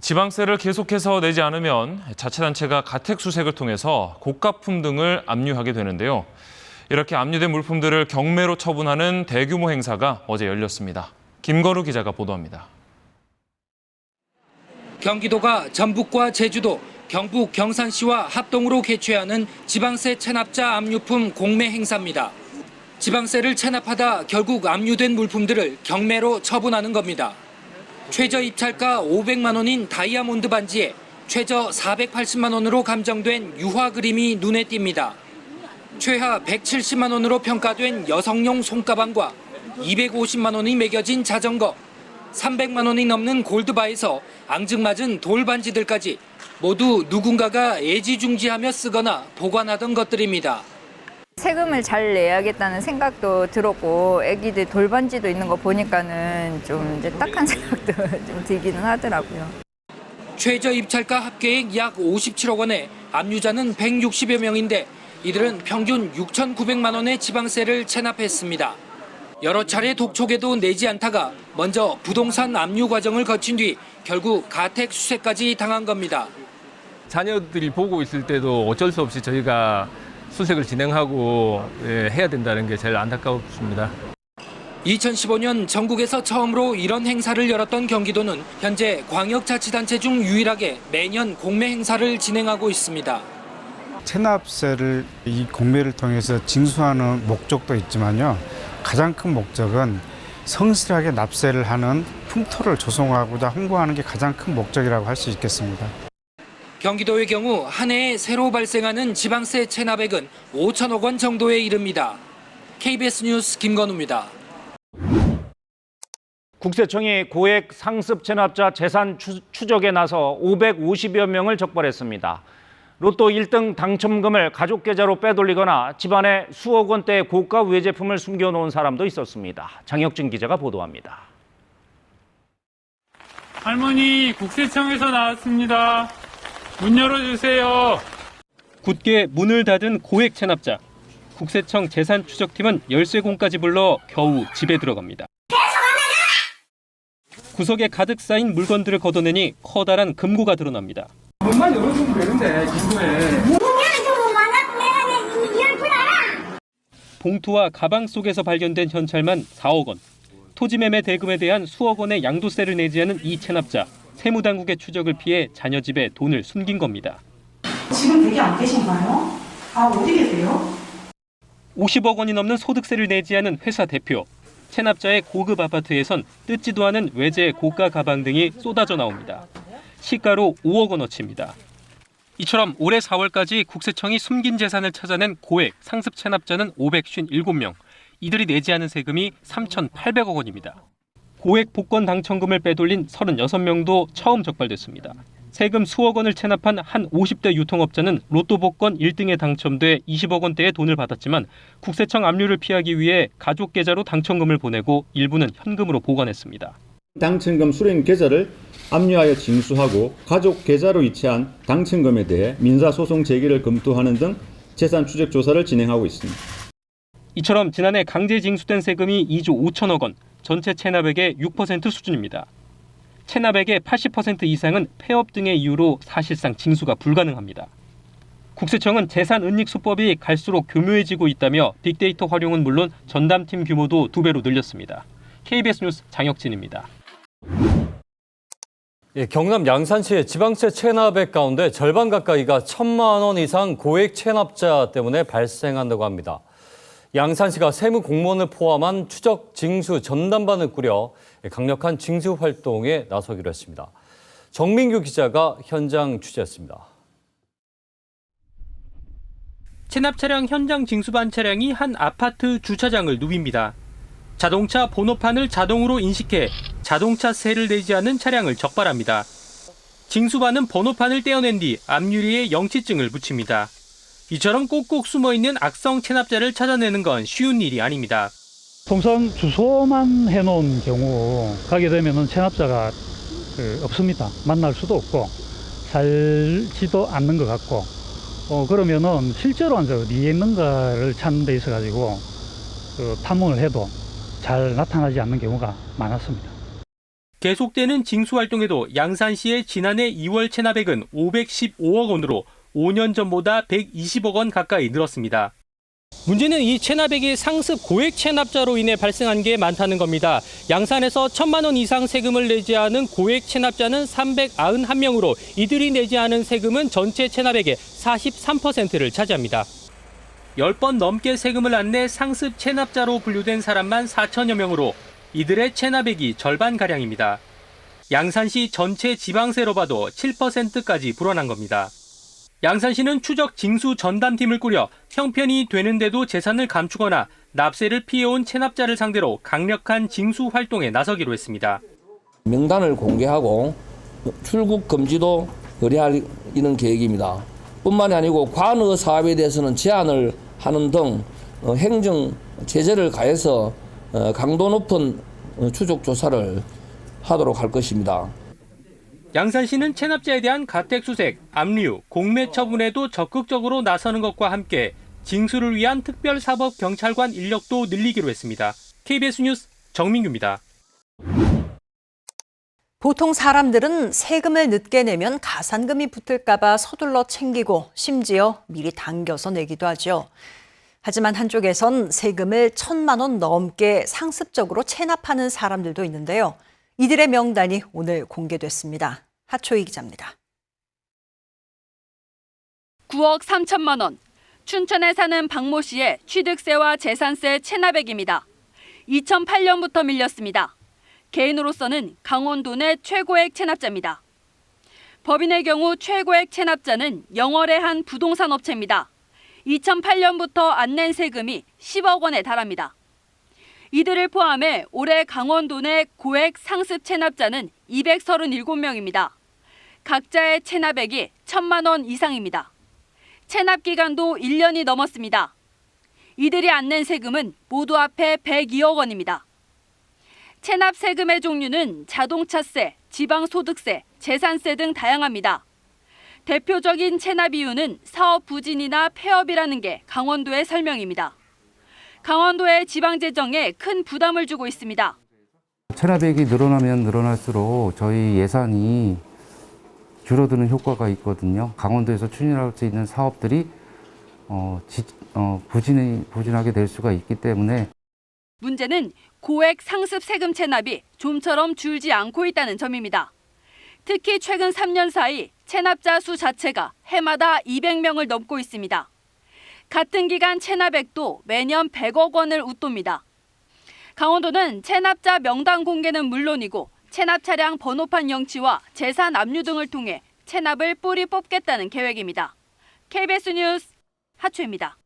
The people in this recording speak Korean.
지방세를 계속해서 내지 않으면 자치단체가 가택 수색을 통해서 고가품 등을 압류하게 되는데요. 이렇게 압류된 물품들을 경매로 처분하는 대규모 행사가 어제 열렸습니다. 김건우 기자가 보도합니다. 경기도가 전북과 제주도, 경북 경산시와 합동으로 개최하는 지방세 체납자 압류품 공매 행사입니다. 지방세를 체납하다 결국 압류된 물품들을 경매로 처분하는 겁니다. 최저 입찰가 500만 원인 다이아몬드 반지에 최저 480만 원으로 감정된 유화 그림이 눈에 띕니다. 최하 170만 원으로 평가된 여성용 손가방과 250만 원이 매겨진 자전거, 300만 원이 넘는 골드바에서 앙증맞은 돌반지들까지 모두 누군가가 애지중지하며 쓰거나 보관하던 것들입니다. 세금을 잘 내야겠다는 생각도 들었고 애기들 돌반지도 있는 거 보니까는 좀 이제 딱한 생각도 좀 들기는 하더라고요. 최저 입찰가 합계액 약 57억 원에 압류자는 160여 명인데 이들은 평균 6,900만 원의 지방세를 체납했습니다. 여러 차례 독촉에도 내지 않다가 먼저 부동산 압류 과정을 거친 뒤 결국 가택 수색까지 당한 겁니다. 자녀들이 보고 있을 때도 어쩔 수 없이 저희가 수색을 진행하고 해야 된다는 게 제일 안타깝습니다. 2015년 전국에서 처음으로 이런 행사를 열었던 경기도는 현재 광역자치단체 중 유일하게 매년 공매 행사를 진행하고 있습니다. 체납세를 이 공매를 통해서 징수하는 목적도 있지만요. 가장 큰 목적은 성실하게 납세를 하는 풍토를 조성하고자 홍보하는 게 가장 큰 목적이라고 할 수 있겠습니다. 경기도의 경우 한 해에 새로 발생하는 지방세 체납액은 5천억 원 정도에 이릅니다. KBS 뉴스 김건우입니다. 국세청이 고액 상습 체납자 재산 추적에 나서 550여 명을 적발했습니다. 로또 1등 당첨금을 가족 계좌로 빼돌리거나 집안에 수억 원대의 고가 외제품을 숨겨놓은 사람도 있었습니다. 장혁진 기자가 보도합니다. 할머니, 국세청에서 나왔습니다. 문 열어주세요. 굳게 문을 닫은 고액 체납자. 국세청 재산추적팀은 열쇠공까지 불러 겨우 집에 들어갑니다. 구석에 가득 쌓인 물건들을 걷어내니 커다란 금고가 드러납니다. 문만 열어주면 되는데, 김구에. 봉투와 가방 속에서 발견된 현찰만 4억 원. 토지매매 대금에 대한 수억 원의 양도세를 내지 않은 이 체납자. 세무당국의 추적을 피해 자녀 집에 돈을 숨긴 겁니다. 지금 댁에 안 계신가요? 어디 계세요? 50억 원이 넘는 소득세를 내지 않은 회사 대표. 체납자의 고급 아파트에선 뜯지도 않은 외제 고가 가방 등이 쏟아져 나옵니다. 시가로 5억 원어치입니다. 이처럼 올해 4월까지 국세청이 숨긴 재산을 찾아낸 고액 상습 체납자는 557명. 이들이 내지 않은 세금이 3,800억 원입니다. 고액 복권 당첨금을 빼돌린 36명도 처음 적발됐습니다. 세금 수억 원을 체납한 한 50대 유통업자는 로또 복권 1등에 당첨돼 20억 원대의 돈을 받았지만 국세청 압류를 피하기 위해 가족 계좌로 당첨금을 보내고 일부는 현금으로 보관했습니다. 당첨금 수령 계좌를 압류하여 징수하고 가족 계좌로 이체한 당첨금에 대해 민사소송 제기를 검토하는 등 재산 추적 조사를 진행하고 있습니다. 이처럼 지난해 강제 징수된 세금이 2조 5천억 원, 전체 체납액의 6% 수준입니다. 체납액의 80% 이상은 폐업 등의 이유로 사실상 징수가 불가능합니다. 국세청은 재산 은닉 수법이 갈수록 교묘해지고 있다며 빅데이터 활용은 물론 전담팀 규모도 2배로 늘렸습니다. KBS 뉴스 장혁진입니다. 경남 양산시의 지방세 체납액 가운데 절반 가까이가 1,000만 원 이상 고액 체납자 때문에 발생한다고 합니다. 양산시가 세무 공무원을 포함한 추적 징수 전담반을 꾸려 강력한 징수 활동에 나서기로 했습니다. 정민규 기자가 현장 취재했습니다. 체납 차량 현장 징수반 차량이 한 아파트 주차장을 누빕니다. 자동차 번호판을 자동으로 인식해 자동차세를 내지 않은 차량을 적발합니다. 징수반은 번호판을 떼어낸 뒤 앞유리에 영치증을 붙입니다. 이처럼 꼭꼭 숨어있는 악성 체납자를 찾아내는 건 쉬운 일이 아닙니다. 통상 주소만 해놓은 경우 가게 되면 체납자가 없습니다. 만날 수도 없고 살지도 않는 것 같고 그러면은 실제로 어디에 있는가를 찾는 데 있어가지고 탐문을 해도 잘 나타나지 않는 경우가 많았습니다. 계속되는 징수 활동에도 양산시의 지난해 2월 체납액은 515억 원으로 5년 전보다 120억 원 가까이 늘었습니다. 문제는 이 체납액이 상습 고액 체납자로 인해 발생한 게 많다는 겁니다. 양산에서 1,000만 원 이상 세금을 내지 않은 고액 체납자는 391명으로 이들이 내지 않은 세금은 전체 체납액의 43%를 차지합니다. 10번 넘게 세금을 안 내 상습 체납자로 분류된 사람만 4천여 명으로 이들의 체납액이 절반가량입니다. 양산시 전체 지방세로 봐도 7%까지 불어난 겁니다. 양산시는 추적 징수 전담팀을 꾸려 형편이 되는데도 재산을 감추거나 납세를 피해온 체납자를 상대로 강력한 징수 활동에 나서기로 했습니다. 명단을 공개하고 출국 금지도 의뢰하는 계획입니다. 뿐만이 아니고 관어 사업에 대해서는 제한을 하는 등 행정 제재를 가해서 강도 높은 추적 조사를 하도록 할 것입니다. 양산시는 체납자에 대한 가택수색, 압류, 공매 처분에도 적극적으로 나서는 것과 함께 징수를 위한 특별사법경찰관 인력도 늘리기로 했습니다. KBS 뉴스 정민규입니다. 보통 사람들은 세금을 늦게 내면 가산금이 붙을까 봐 서둘러 챙기고 심지어 미리 당겨서 내기도 하죠. 하지만 한쪽에선 세금을 1,000만 원 넘게 상습적으로 체납하는 사람들도 있는데요. 이들의 명단이 오늘 공개됐습니다. 하초희 기자입니다. 9억 3천만 원. 춘천에 사는 박모 씨의 취득세와 재산세 체납액입니다. 2008년부터 밀렸습니다. 개인으로서는 강원도 내 최고액 체납자입니다. 법인의 경우 최고액 체납자는 영월의 한 부동산 업체입니다. 2008년부터 안 낸 세금이 10억 원에 달합니다. 이들을 포함해 올해 강원도 내 고액 상습 체납자는 237명입니다. 각자의 체납액이 1,000만 원 이상입니다. 체납 기간도 1년이 넘었습니다. 이들이 안 낸 세금은 모두 합해 102억 원입니다. 체납 세금의 종류는 자동차세, 지방소득세, 재산세 등 다양합니다. 대표적인 체납 이유는 사업 부진이나 폐업이라는 게 강원도의 설명입니다. 강원도의 지방재정에 큰 부담을 주고 있습니다. 체납액이 늘어나면 늘어날수록 저희 예산이 줄어드는 효과가 있거든요. 강원도에서 추진할 수 있는 사업들이 부진하게 될 수가 있기 때문에 문제는 고액 상습 세금 체납이 좀처럼 줄지 않고 있다는 점입니다. 특히 최근 3년 사이 체납자 수 자체가 해마다 200명을 넘고 있습니다. 같은 기간 체납액도 매년 100억 원을 웃돕니다. 강원도는 체납자 명단 공개는 물론이고 체납 차량 번호판 영치와 재산 압류 등을 통해 체납을 뿌리 뽑겠다는 계획입니다. KBS 뉴스 하초입니다.